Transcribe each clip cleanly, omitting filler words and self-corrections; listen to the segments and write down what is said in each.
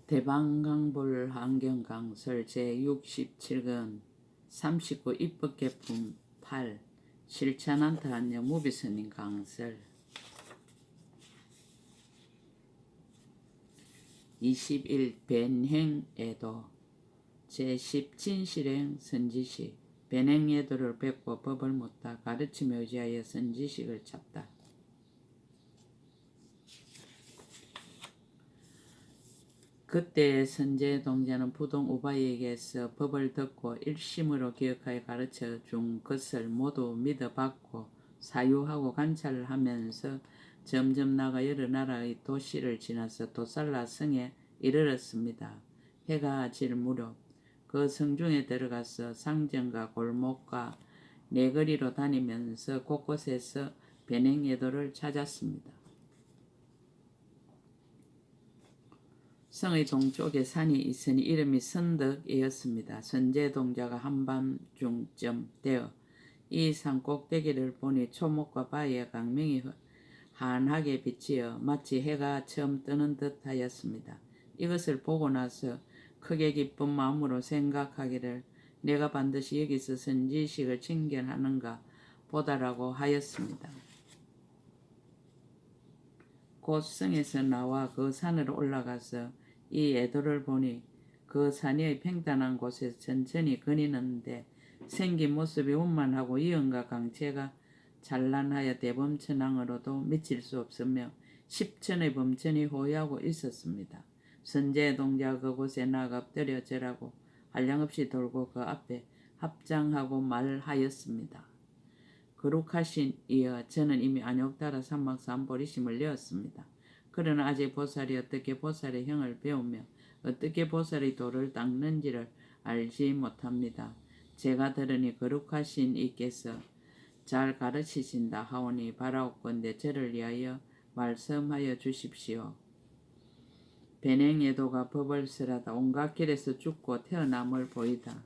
대방강불 환경강설 제67권 39 입법개품 8 실천한타한여 무비스님 강설 21 변행애도 제10 진실행 선지식 변행애도를 뵙고 법을 묻다 가르침에 의지하여 선지식을 찾다. 그때의 선제동자는 부동 우바이에게서 법을 듣고 일심으로 기억하여 가르쳐 준 것을 모두 믿어받고 사유하고 관찰을 하면서 점점 나가 여러 나라의 도시를 지나서 도살라 성에 이르렀습니다. 해가 질 무렵 그 성중에 들어가서 상점과 골목과 내거리로 다니면서 곳곳에서 변행예도를 찾았습니다. 성의 동쪽에 산이 있으니 이름이 선덕이었습니다. 선제동자가 한밤중쯤 되어 이 산 꼭대기를 보니 초목과 바위의 강명이 환하게 비치어 마치 해가 처음 뜨는 듯 하였습니다. 이것을 보고 나서 크게 기쁜 마음으로 생각하기를 내가 반드시 여기서 선지식을 칭견하는가 보다라고 하였습니다. 곧 성에서 나와 그 산으로 올라가서 이 애도를 보니 그 산의 평탄한 곳에서 천천히 거니는데 생긴 모습이 원만하고 이언과 강체가 찬란하여 대범천왕으로도 미칠 수 없으며 십천의 범천이 호위하고 있었습니다. 선제동자가 그곳에 나가 엎드려 절하고 한량없이 돌고 그 앞에 합장하고 말하였습니다. 거룩하신 이여, 저는 이미 안욕따라 삼막삼보리심을 내었습니다. 그러나 아직 보살이 어떻게 보살의 형을 배우며 어떻게 보살의 도를 닦는지를 알지 못합니다. 제가 들으니 거룩하신 이께서 잘 가르치신다 하오니 바라옵건대 저를 위하여 말씀하여 주십시오. 변행예도가 법을 설하다 온갖 길에서 죽고 태어남을 보이다.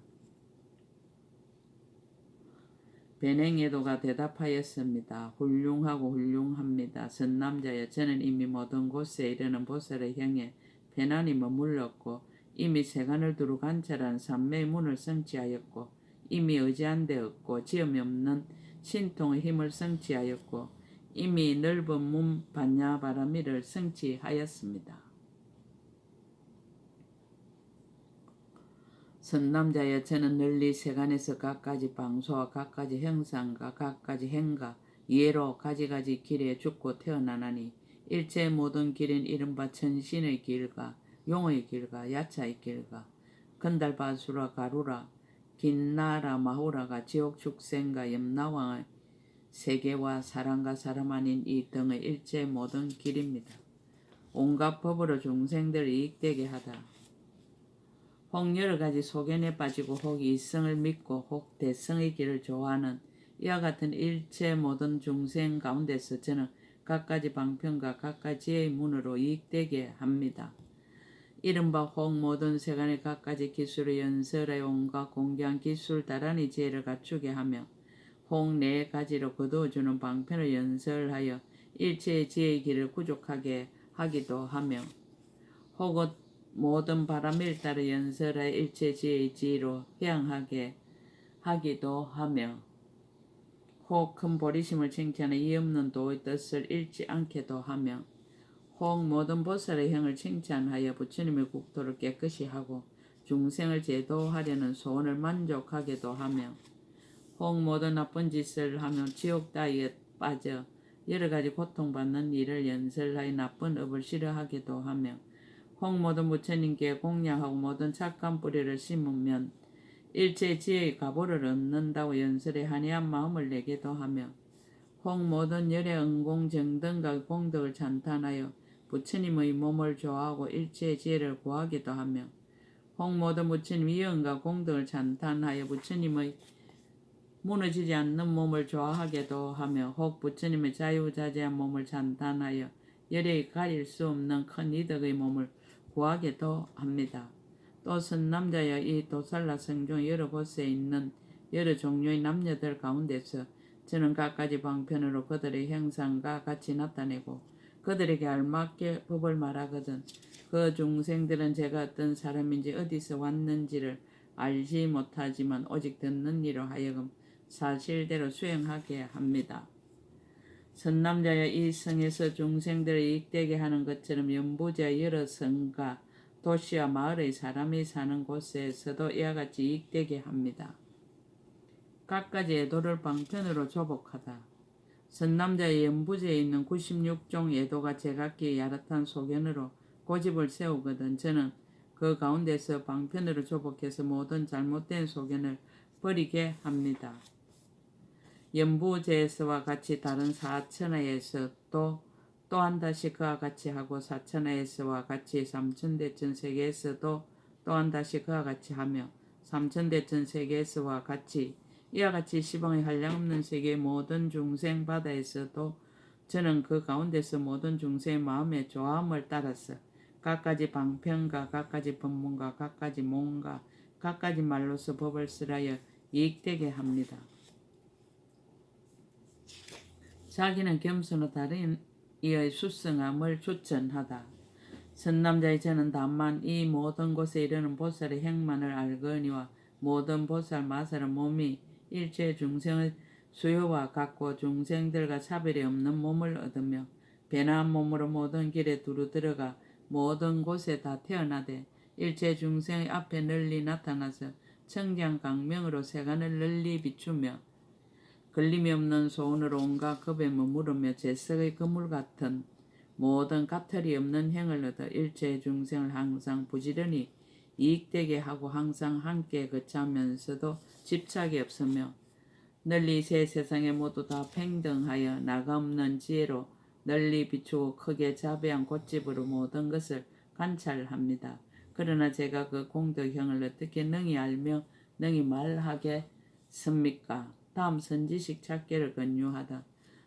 변행예도가 대답하였습니다. 훌륭하고 훌륭합니다. 선남자여, 저는 이미 모든 곳에 이르는 보살의 형에 편안히 머물렀고 이미 세간을 두루 관찰한 삼매의 문을 성취하였고 이미 의지한 데 없고 지음이 없는 신통의 힘을 성취하였고 이미 넓은 문 반야바라미를 성취하였습니다. 선남자여, 저는 널리 세간에서 각가지 방소와 각가지 형상과 각가지 행과 예로 가지가지 길에 죽고 태어나나니 일체 모든 길은 이른바 천신의 길과 용의 길과 야차의 길과 건달바수라 가루라 긴나라 마후라가 지옥 축생과 염라왕의 세계와 사람과 사람 아닌 이 등의 일체 모든 길입니다. 온갖 법으로 중생들을 이익되게 하다. 혹 여러가지 소견에 빠지고 혹 이성을 믿고 혹 대성의 길을 좋아하는 이와 같은 일체 모든 중생 가운데서 저는 각가지 방편과 각가지의 문으로 이익되게 합니다. 이른바 혹 모든 세간의 각가지 기술을 연설하여 온갖 공경한 기술 다란히 지혜를 갖추게 하며 혹 네 가지로 거두어주는 방편을 연설하여 일체의 지혜의 길을 구족하게 하기도 하며 혹 모든 바람을 따라 연설하여 일체 지혜의 지혜로 해양하게 하기도 하며 혹 큰 보리심을 칭찬해 이 없는 도의 뜻을 잃지 않게도 하며 혹 모든 보살의 형을 칭찬하여 부처님의 국토를 깨끗이 하고 중생을 제도하려는 소원을 만족하게도 하며 혹 모든 나쁜 짓을 하며 지옥 따위에 빠져 여러가지 고통받는 일을 연설하여 나쁜 업을 싫어하게도 하며 혹 모든 부처님께 공양하고 모든 착한 뿌리를 심으면 일체 지혜의 가보를 얻는다고 연설에 한이한 마음을 내게도 하며 혹 모든 열의 은공정등과 공덕을 찬탄하여 부처님의 몸을 좋아하고 일체의 지혜를 구하기도 하며 혹 모든 부처님 위엄과 공덕을 찬탄하여 부처님의 무너지지 않는 몸을 좋아하게도 하며 혹 부처님의 자유자재한 몸을 찬탄하여 열의 가릴 수 없는 큰 이덕의 몸을 구하게도 합니다. 또 선남자여, 이 도살라 성중 여러 곳에 있는 여러 종류의 남녀들 가운데서 저는 각가지 방편으로 그들의 형상과 같이 나타내고 그들에게 알맞게 법을 말하거든 그 중생들은 제가 어떤 사람인지 어디서 왔는지를 알지 못하지만 오직 듣는 이로 하여금 사실대로 수행하게 합니다. 선남자여 이 성에서 중생들을 이익되게 하는 것처럼 연부자 여러 성과 도시와 마을의 사람이 사는 곳에서도 이와 같이 이익되게 합니다. 갖가지 애도를 방편으로 조복하다. 선남자의 연부제에 있는 96종 애도가 제각기 야릇한 소견으로 고집을 세우거든 저는 그 가운데서 방편으로 조복해서 모든 잘못된 소견을 버리게 합니다. 연부제에서와 같이 다른 사천하에서도 또한 다시 그와 같이 하고 사천하에서와 같이 삼천대천 세계에서도 또한 다시 그와 같이 하며 삼천대천 세계에서와 같이 이와 같이 시방의 한량없는 세계의 모든 중생 바다에서도 저는 그 가운데서 모든 중생의 마음의 조함을 따라서 각가지 방편과 각가지 법문과 각가지 몸과 각가지 말로서 법을 쓰라여 이익되게 합니다. 자기는 겸손하 다른 이의 수성함을 추천하다. 선남자의 저는 다만 이 모든 곳에 이르는 보살의 행만을 알거니와 모든 보살 마살의 몸이 일체 중생의 수요와 같고 중생들과 차별이 없는 몸을 얻으며 변화한 몸으로 모든 길에 두루 들어가 모든 곳에 다 태어나되 일체 중생의 앞에 널리 나타나서 청량 강명으로 세간을 널리 비추며 걸림이 없는 소원으로 온갖 급에 머무르며 재석의 그물 같은 모든 까탈이 없는 행을 얻어 일체 중생을 항상 부지런히 이익되게 하고 항상 함께 거치하면서도 집착이 없으며 널리 새 세상에 모두 다 평등하여 나감없는 지혜로 널리 비추고 크게 자배한 꽃집으로 모든 것을 관찰합니다. 그러나 제가 그 공덕형을 어떻게 능히 알며 능히 말하겠습니까? 다음 선지식 찾기를 권유하다.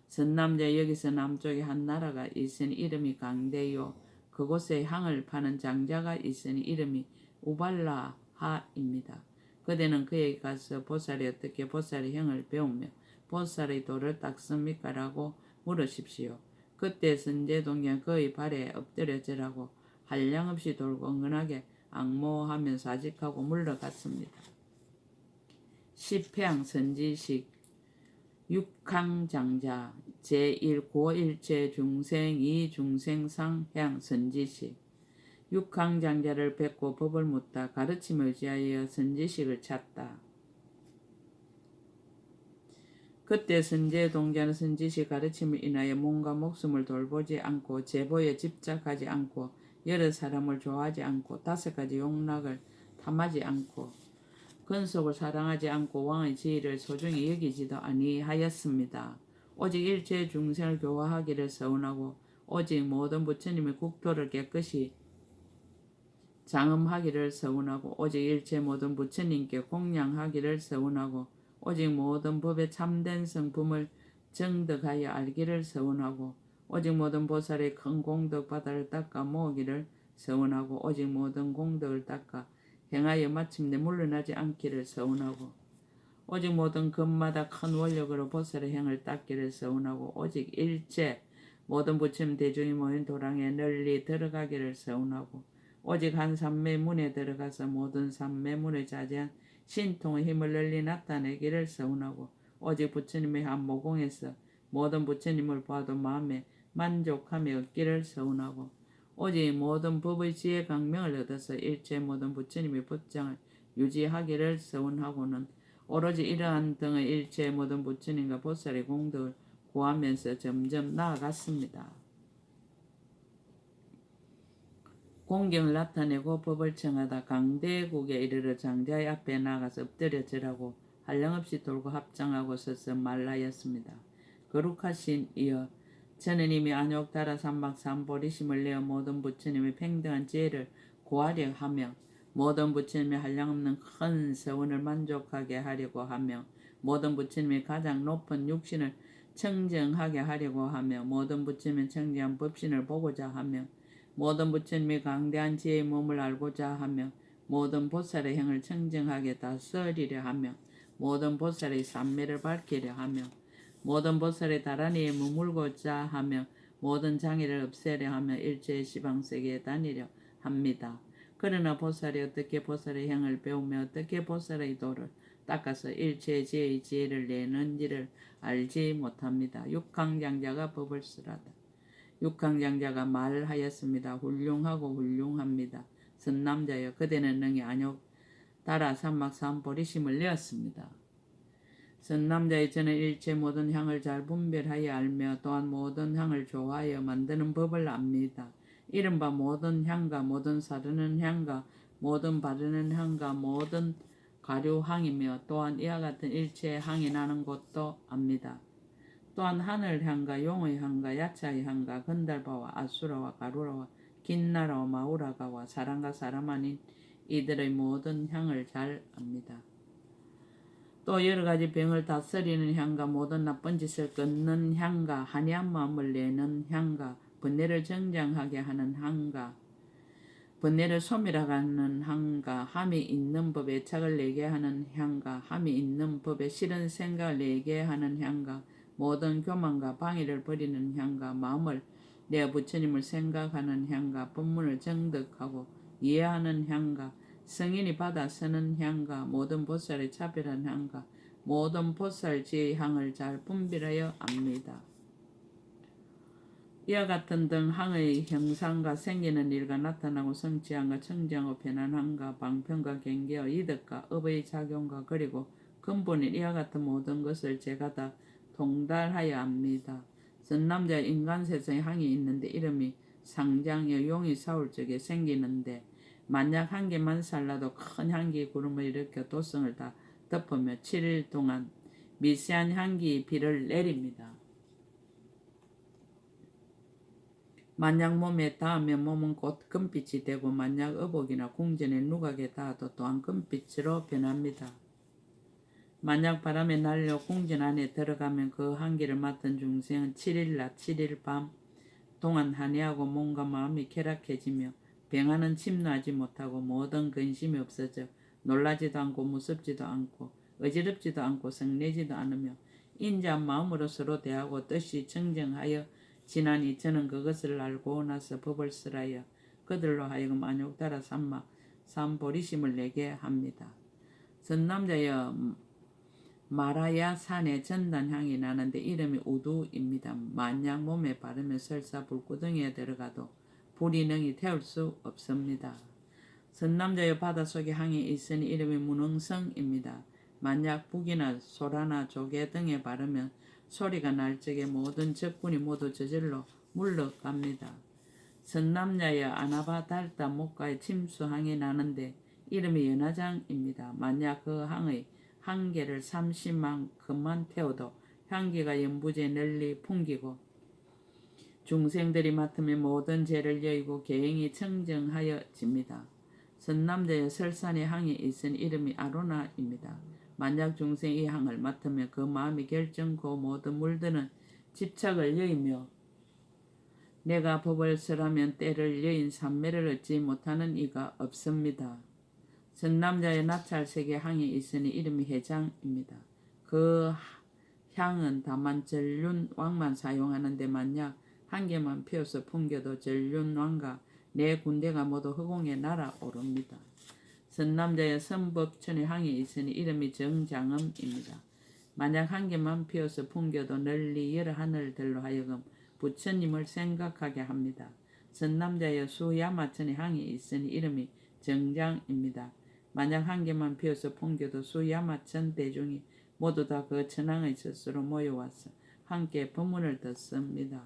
선남자 여기서 남쪽에 한 나라가 있으니 이름이 강대요. 그곳에 향을 파는 장자가 있으니 이름이 우발라하입니다. 그대는 그에게 가서 보살이 어떻게 보살의 형을 배우며 보살의 도를 닦습니까? 라고 물으십시오. 그때 선제동양 그의 발에 엎드려 절하고 한량없이 돌고 응은하게 악모하면서 아직하고 물러갔습니다. 시평 선지식 육항장자 제1고일체 중생 2중생상향 선지식 육항장자를 뵙고 법을 묻다 가르침을 의지하여 선지식을 찾다. 그때 선제동자는 선지식 가르침을 인하여 몸과 목숨을 돌보지 않고 제보에 집착하지 않고 여러 사람을 좋아하지 않고 5가지 욕락을 탐하지 않고 근속을 사랑하지 않고 왕의 지위를 소중히 여기지도 아니하였습니다. 오직 일체 중생을 교화하기를 서운하고 오직 모든 부처님의 국토를 깨끗이 장엄하기를 서운하고 오직 일체 모든 부처님께 공양하기를 서운하고 오직 모든 법의 참된 성품을 정득하여 알기를 서운하고 오직 모든 보살의 큰 공덕 바다를 닦아 모으기를 서운하고 오직 모든 공덕을 닦아 행하여 마침내 물러나지 않기를 서운하고 오직 모든 금마다 큰 원력으로 보살의 행을 닦기를 서운하고 오직 일체 모든 부처님 대중이 모인 도랑에 널리 들어가기를 서운하고 오직 한 삼매문에 들어가서 모든 삼매문에 자제한 신통의 힘을 널리 나타내기를 서운하고 오직 부처님의 한 모공에서 모든 부처님을 봐도 마음에 만족함이 없기를 서운하고 오직 모든 법의 지혜 강명을 얻어서 일체 모든 부처님의 법장을 유지하기를 서운하고는 오로지 이러한 등의 일체 모든 부처님과 보살의 공덕을 구하면서 점점 나아갔습니다. 공경을 나타내고 법을 청하다 강대국에 이르러 장자의 앞에 나가서 엎드려 절하고 한량없이 돌고 합장하고 서서 말하였습니다. 거룩하신 이여 저는 이미 안욕다라 삼막 삼보리심을 내어 모든 부처님의 평등한 지혜를 구하려 하며 모든 부처님의 한량없는 큰 서원을 만족하게 하려고 하며 모든 부처님의 가장 높은 육신을 청정하게 하려고 하며 모든 부처님의 청정한 법신을 보고자 하며 모든 부처님의 강대한 지혜의 몸을 알고자 하며 모든 보살의 행을 청정하게 다스리려 하며 모든 보살의 삼매를 밝히려 하며 모든 보살의 다란이에 머물고자 하며 모든 장애를 없애려 하며 일체의 시방세계에 다니려 합니다. 그러나 보살이 어떻게 보살의 향을 배우며 어떻게 보살의 도를 닦아서 일체의 지혜의 지혜를 내는지를 알지 못합니다. 육강장자가 법을 쓰라다. 육강장자가 말하였습니다. 훌륭하고 훌륭합니다. 선남자여 그대는 능히 안욕 따라 삼막삼보리심을 내었습니다. 선남자의 저는 일체 모든 향을 잘 분별하여 알며 또한 모든 향을 좋아하여 만드는 법을 압니다. 이른바 모든 향과 모든 사르는 향과 모든 바르는 향과 모든 가류향이며 또한 이와 같은 일체의 향이 나는 곳도 압니다. 또한 하늘향과 용의 향과 야차의 향과 건달바와 아수라와 가루라와 긴나라와 마우라가와 사람과 사람 아닌 이들의 모든 향을 잘 압니다. 또 여러 가지 병을 다스리는 향과 모든 나쁜 짓을 끊는 향과 한이한 마음을 내는 향과 번뇌를 정장하게 하는 향과 번뇌를 소멸하게 하는 향과 함이 있는 법에 착을 내게 하는 향과 함이 있는 법에 싫은 생각을 내게 하는 향과 모든 교만과 방해를 버리는 향과 마음을 내어 부처님을 생각하는 향과 법문을 정득하고 이해하는 향과 성인이 받아 쓰는 향과 모든 보살의 차별한 향과 모든 보살지의 향을 잘 분별하여 압니다. 이와 같은 등 향의 형상과 생기는 일과 나타나고 성취함과 청정하고 변환함과 방편과 경계와 이득과 업의 작용과 그리고 근본인 이와 같은 모든 것을 제가 다 통달하여 압니다. 선남자의 인간 세상에 향이 있는데 이름이 상장여 용이 사올 적에 생기는데 만약 한 개만 살라도 큰 향기 구름을 일으켜 도성을 다 덮으며 7일 동안 미세한 향기 비를 내립니다. 만약 몸에 닿으면 몸은 곧 금빛이 되고 만약 의복이나 궁전에 누각에 닿아도 또한 금빛으로 변합니다. 만약 바람에 날려 궁전 안에 들어가면 그 향기를 맡은 중생은 7일 낮 7일 밤 동안 한해하고 몸과 마음이 쾌락해지며 병하는 침노하지 못하고 모든 근심이 없어져 놀라지도 않고 무섭지도 않고 어지럽지도 않고 성내지도 않으며 인자한 마음으로 서로 대하고 뜻이 청정하여 지나니 저는 그것을 알고 나서 법을 쓰라여 그들로 하여금 안욕 따라 삼마 삼보리심을 내게 합니다. 선남자여 마라야 산에 전단향이 나는데 이름이 우두입니다. 만약 몸에 바르면 설사 불구덩이에 들어가도 불이 능히 태울 수 없습니다. 선남자여 바닷속에 향이 있으니 이름이 문흥성입니다. 만약 북이나 소라나 조개 등에 바르면 소리가 날 적에 모든 적군이 모두 저절로 물러갑니다. 선남자여 아나바 달다 목가에 침수향이 나는데 이름이 연화장입니다. 만약 그 향의 한 개를 30만큼만 태워도 향기가 연부제 널리 풍기고 중생들이 맡으면 모든 죄를 여의고 계행이 청정하여집니다. 선남자의 설산의 향이 있은 이름이 아로나입니다. 만약 중생 이 향을 맡으면 그 마음이 결정코 모든 물드는 집착을 여의며 내가 법을 설하면 때를 여인 삼매를 얻지 못하는 이가 없습니다. 선남자의 나찰색의 향이 있으니 이름이 해장입니다. 그 향은 다만 전륜왕만 사용하는데 만약 한 개만 피워서 풍겨도 전륜왕과 내 군대가 모두 허공에 날아오릅니다. 선남자의 선법천의 향이 있으니 이름이 정장음입니다. 만약 한 개만 피워서 풍겨도 널리 여러 하늘들로 하여금 부처님을 생각하게 합니다. 선남자의 수야마천의 향이 있으니 이름이 정장입니다. 만약 한 개만 피워서 풍겨도 수야마천 대중이 모두 다 그 천황의 스스로 모여와서 함께 법문을 듣습니다.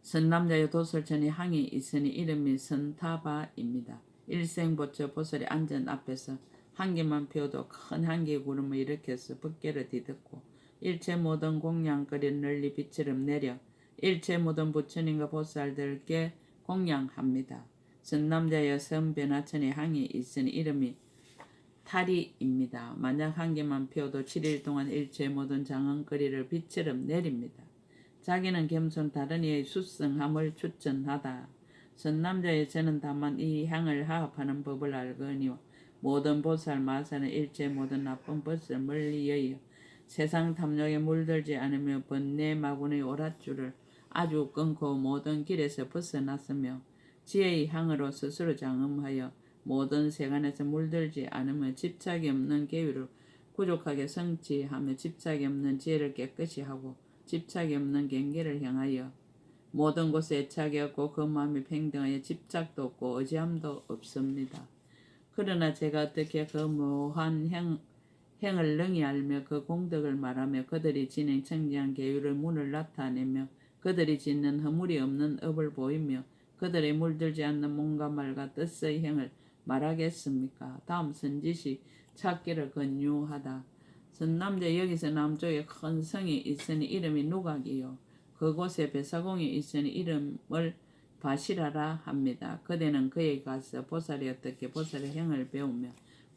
선남자의 도설천의 향이 있으니 이름이 선타바입니다. 일생보처 보살이 안전 앞에서 한 개만 피워도 큰 향기 구름을 일으켜서 법계를 뒤덮고 일체 모든 공양거리를 널리 빛처럼 내려 일체 모든 부처님과 보살들께 공양합니다. 선남자의 선변화천의 향이 있으니 이름이 탈이입니다. 만약 한 개만 피워도 7일 동안 일체 모든 장언거리를 빛처럼 내립니다. 자기는 겸손 다른 이의 수성함을 추천하다. 선남자의 저는 다만 이 향을 하합하는 법을 알거니와 모든 보살 마사는 일체 모든 나쁜 것을 멀리 여의어 세상 탐욕에 물들지 않으며 번뇌 마군의 오랏줄을 아주 끊고 모든 길에서 벗어났으며 지혜의 향으로 스스로 장엄하여 모든 세간에서 물들지 않으며 집착이 없는 계율을 부족하게 성취하며 집착이 없는 지혜를 깨끗이 하고 집착이 없는 경계를 향하여 모든 곳에 애착이 없고 그 마음이 평등하여 집착도 없고 의지함도 없습니다. 그러나 제가 어떻게 그 묘한 행을 능히 알며 그 공덕을 말하며 그들이 지닌 청지한 계율의 문을 나타내며 그들이 짓는 허물이 없는 업을 보이며 그들의 물들지 않는 몸과 말과 뜻의 행을 말하겠습니까? 다음 선지시 찾기를 권유하다. 선남자 여기서 남쪽에 큰 성이 있으니 이름이 누각이요 그곳에 베사공이 있으니 이름을 바시라라 합니다. 그대는 그에게 가서 보살이 어떻게 보살의 행을 배우며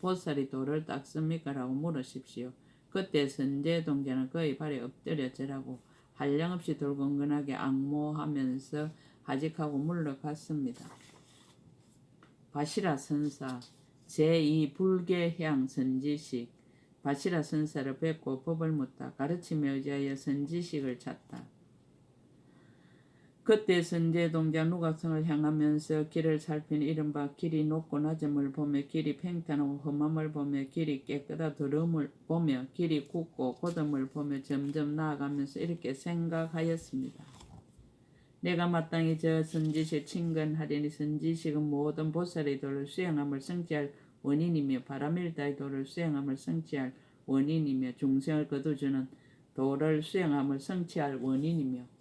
보살이 돌을 닦습니까? 라고 물으십시오. 그때 선제동자는 그의 발에 엎드려 절하고 한량없이 돌건건하게 악모하면서 하직하고 물러갔습니다. 바시라 선사 제2 불계향 선지식 바시라 선사를 뵙고 법을 묻다. 가르침에 의지하여 선지식을 찾다. 그때 선제동자 누각성을 향하면서 길을 살피는 이른바 길이 높고 낮음을 보며 길이 팽탄하고 험함을 보며 길이 깨끗하 더러움을 보며 길이 굳고 곧음을 보며 점점 나아가면서 이렇게 생각하였습니다. 내가 마땅히 저 선지식 친근하리니 선지식은 모든 보살의 도를 수행함을 성취할 원인이며 바라밀다의 도를 수행함을 성취할 원인이며 중생을 거두주는 도를 수행함을 성취할 원인이며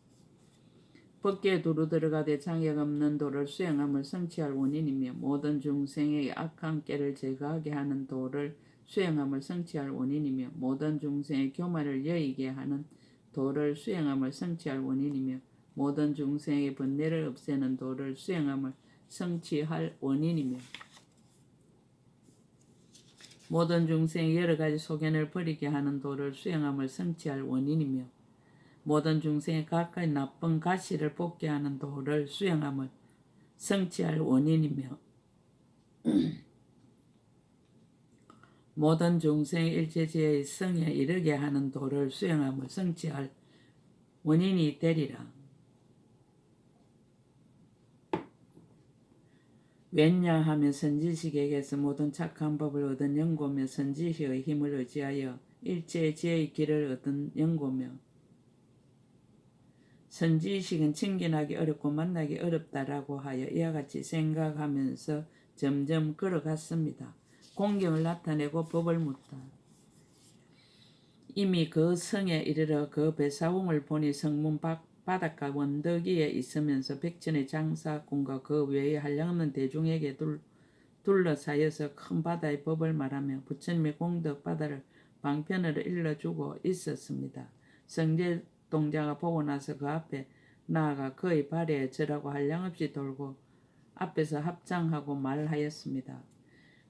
법계에 두루 들어가되 장애가 없는 도를 수행함을 성취할 원인이며 모든 중생의 악한 깨를 제거하게 하는 도를 수행함을 성취할 원인이며 모든 중생의 교만을 여의게 하는 도를 수행함을 성취할 원인이며 모든 중생의 번뇌를 없애는 도를 수행함을 성취할 원인이며 모든 중생의 여러 가지 소견을 버리게 하는 도를 수행함을 성취할 원인이며 모든 중생의 각각의 나쁜 가시를 뽑게 하는 도를 수행함을 성취할 원인이며 모든 중생의 일체지혜의 성에 이르게 하는 도를 수행함을 성취할 원인이 되리라. 왜냐하면 선지식에게서 모든 착한 법을 얻은 연고며 선지식의 힘을 의지하여 일체의 지혜의 길을 얻은 연고며 선지식은 친견하기 어렵고 만나기 어렵다라고 하여 이와 같이 생각하면서 점점 걸어갔습니다. 공경을 나타내고 법을 묻다. 이미 그 성에 이르러 그 배사홍을 보니 성문 바닷가 원덕 위에 있으면서 백천의 장사꾼과 그 외에 한량없는 대중에게 둘러싸여서 큰 바다의 법을 말하며 부처님의 공덕 바다를 방편으로 일러주고 있었습니다. 성제 동자가 보고 나서 그 앞에 나아가 그의 발에 절하고 한량없이 돌고 앞에서 합장하고 말하였습니다.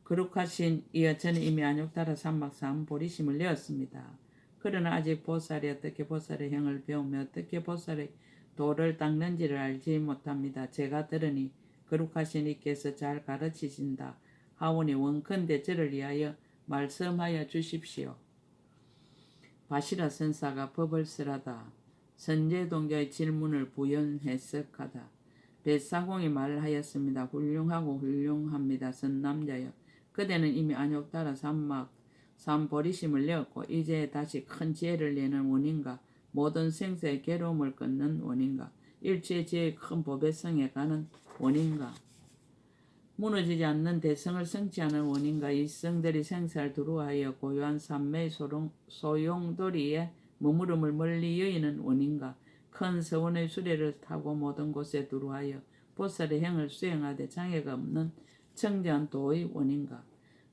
거룩하신 이여 저는 이미 안욕따라 삼막 삼보리심을 내었습니다. 그러나 아직 보살이 어떻게 보살의 행을 배우며 어떻게 보살의 도를 닦는지를 알지 못합니다. 제가 들으니 거룩하신 이께서 잘 가르치신다 하오니 원컨대 저를 위하여 말씀하여 주십시오. 바시라 선사가 법을 쓰라다. 선제동자의 질문을 부연 해석하다. 뱃사공이 말하였습니다. 훌륭하고 훌륭합니다. 선남자여. 그대는 이미 안욕따라 삼막 삼보리심을 내었고 이제 다시 큰 지혜를 내는 원인가 모든 생사의 괴로움을 끊는 원인가 일체 지혜의 큰 법의 성에 가는 원인가 무너지지 않는 대성을 성취하는 원인가 이 성들이 생사를 두루하여 고요한 삼매의 소용돌이에 머무름을 멀리 여의는 원인가 큰 서원의 수레를 타고 모든 곳에 두루하여 보살의 행을 수행하되 장애가 없는 청정한 도의 원인가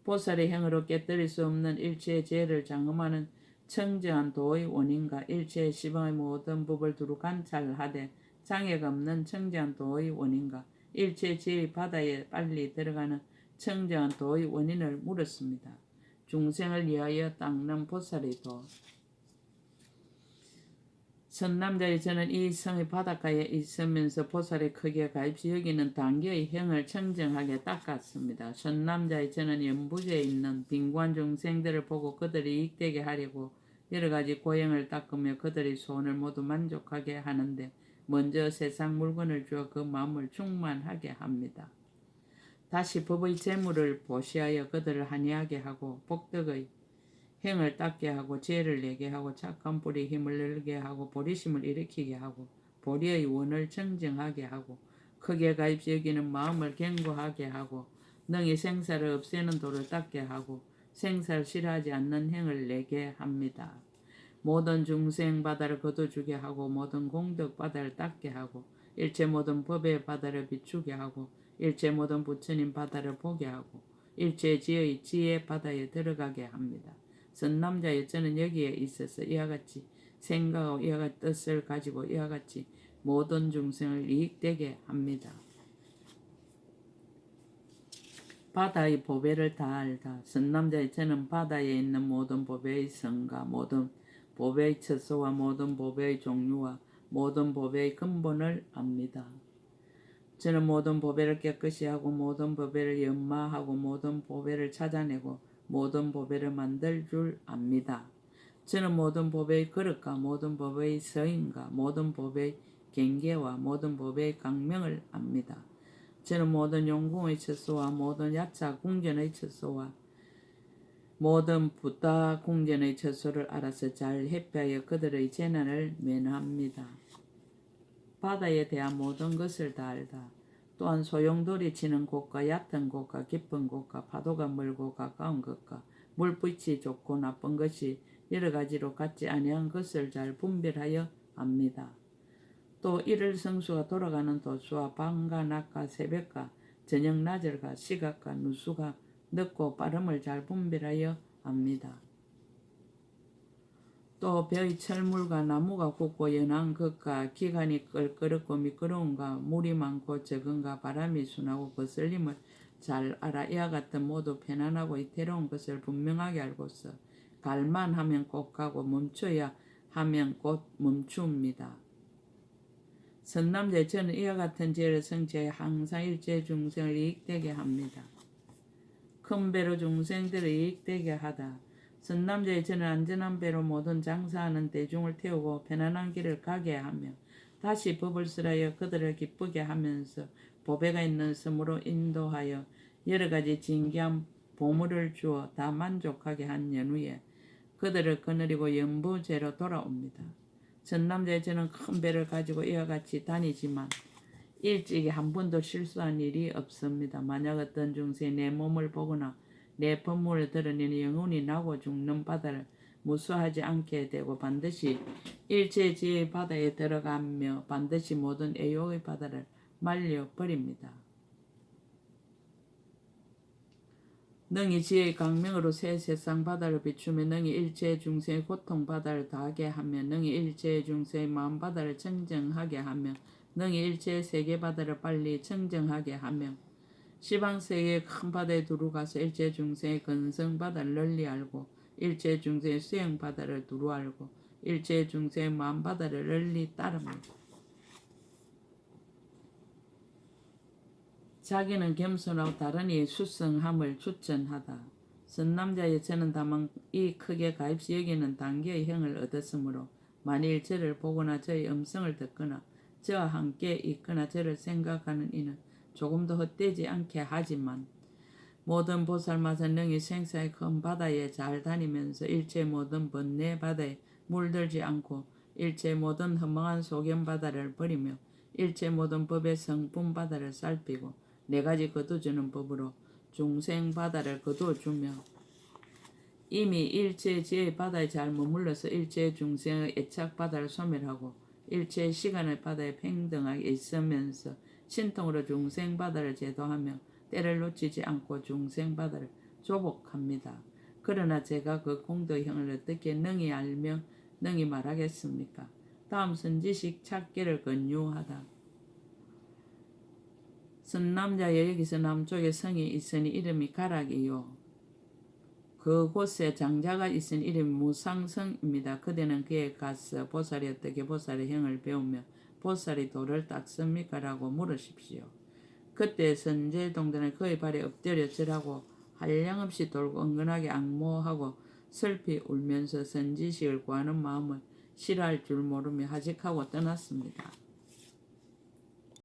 보살의 행으로 깨뜨릴 수 없는 일체의 죄를 장엄하는 청정한 도의 원인가 일체의 시방의 모든 법을 두루 관찰하되 장애가 없는 청정한 도의 원인가 일체 지혜의 바다에 빨리 들어가는 청정한 도의 원인을 물었습니다. 중생을 위하여 닦는 보살의 도. 선남자의 저는 이 성의 바닷가에 있으면서 보살의 크게 가입시 여기는 단계의 행을 청정하게 닦았습니다. 선남자의 저는 연부제에 있는 빈관 중생들을 보고 그들이 이익되게 하려고 여러 가지 고행을 닦으며 그들의 소원을 모두 만족하게 하는데 먼저 세상 물건을 주어 그 마음을 충만하게 합니다. 다시 법의 재물을 보시하여 그들을 한이하게 하고 복덕의 행을 닦게 하고 지혜를 내게 하고 착한 뿌리 힘을 늘게 하고 보리심을 일으키게 하고 보리의 원을 청정하게 하고 크게 가입시 여기는 마음을 견고하게 하고 능히 생사를 없애는 도를 닦게 하고 생사를 싫어하지 않는 행을 내게 합니다. 모든 중생 바다를 거둬주게 하고 모든 공덕 바다를 닦게 하고 일체 모든 법의 바다를 비추게 하고 일체 모든 부처님 바다를 보게 하고 일체 지의 지혜 바다에 들어가게 합니다. 선남자 여자는 여기에 있어서 이와 같이 생각하고 이와 같은 뜻을 가지고 이와 같이 모든 중생을 이익되게 합니다. 바다의 보배를 다 알다. 선남자 여자는 바다에 있는 모든 보배의 성과 모든 보배의 처소와 모든 보배의 종류와 모든 보배의 근본을 압니다. 저는 모든 보배를 깨끗이 하고 모든 보배를 연마하고 모든 보배를 찾아내고 모든 보배를 만들 줄 압니다. 저는 모든 법의 그릇과 모든 법의 서인과 모든 법의 경계와 모든 법의 강명을 압니다. 저는 모든 용궁의 처소와 모든 야차 궁전의 처소와 모든 부다 궁전의 처소를 알아서 잘 회피하여 그들의 재난을 면합니다. 바다에 대한 모든 것을 다 알다. 또한 소용돌이 치는 곳과 얕은 곳과 깊은 곳과 파도가 멀고 가까운 것과 물빛이 좋고 나쁜 것이 여러 가지로 같지 아니한 것을 잘 분별하여 압니다. 또 일일 성수가 돌아가는 도수와 밤과 낮과 새벽과 저녁 낮을과 시각과 누수가 늦고 빠름을 잘 분별하여 압니다. 또 벼의 철물과 나무가 굵고 연한 것과 기간이 껄끄럽고 미끄러움과 물이 많고 적은가 바람이 순하고 거슬림을 잘 알아 이와 같은 모두 편안하고 이태로운 것을 분명하게 알고서 갈만 하면 곧 가고 멈춰야 하면 곧 멈춥니다. 선남자 저는 이와 같은 지혜를 성취하여 항상 일체 중생을 이익되게 합니다. 큰 배로 중생들을 이익되게 하다. 선남자의 저는 안전한 배로 모든 장사하는 대중을 태우고 편안한 길을 가게 하며 다시 법을 쓰라여 그들을 기쁘게 하면서 보배가 있는 섬으로 인도하여 여러 가지 진귀한 보물을 주어 다 만족하게 한 연후에 그들을 거느리고 연부제로 돌아옵니다. 선남자의 저는 큰 배를 가지고 이와 같이 다니지만 일찍이 한 번도 실수한 일이 없습니다. 만약 어떤 중생이 내 몸을 보거나 내 법문을 들으니 영혼이 나고 죽는 바다를 무수하지 않게 되고 반드시 일체지의 바다에 들어가며 반드시 모든 애욕의 바다를 말려버립니다. 능히 지혜의 강명으로 새 세상 바다를 비추며 능히 일체 중생의 고통 바다를 다하게 하며 능히 일체 중생의 마음 바다를 청정하게 하며 능히 일체 세계 바다를 빨리 청정하게 하며 시방세계의 큰 바다에 두루 가서 일체 중생의 근성 바다를 널리 알고 일체 중생의 수행 바다를 두루 알고 일체 중생의 마음 바다를 널리 따릅니다. 자기는 겸손하고 다른 이의 수성함을 추천하다. 선남자의 저는 다만 이 크게 가입시 여기는 단계의 형을 얻었으므로 만일 저를 보거나 저의 음성을 듣거나 저와 함께 있거나 저를 생각하는 이는 조금도 헛되지 않게 하지만 모든 보살마사 능히 생사의 큰 바다에 잘 다니면서 일체 모든 번뇌 바다에 물들지 않고 일체 모든 허망한 소견 바다를 버리며 일체 모든 법의 성품 바다를 살피고 네 가지 거두주는 법으로 중생 바다를 거두어주며 이미 일체 지혜의 바다에 잘 머물러서 일체 중생의 애착 바다를 소멸하고 일체 시간의 바다에 평등하게 있으면서 신통으로 중생 바다를 제도하며 때를 놓치지 않고 중생 바다를 조복합니다. 그러나 제가 그 공덕형을 어떻게 능히 알며 능히 말하겠습니까? 다음 선지식 찾기를 권유하다. 선남자여 여기서 남쪽에 성이 있으니 이름이 가락이요. 그곳에 장자가 있으니 이름이 무상성입니다. 그대는 그에 가서 보살이 어떻게 보살의 형을 배우며 보살이 도를 닦습니까? 라고 물으십시오. 그때 선제동자는 그의 발에 엎드려 절하고 한량없이 돌고 은근하게 악모하고 슬피 울면서 선지식을 구하는 마음을 싫어할 줄 모르며 하직하고 떠났습니다.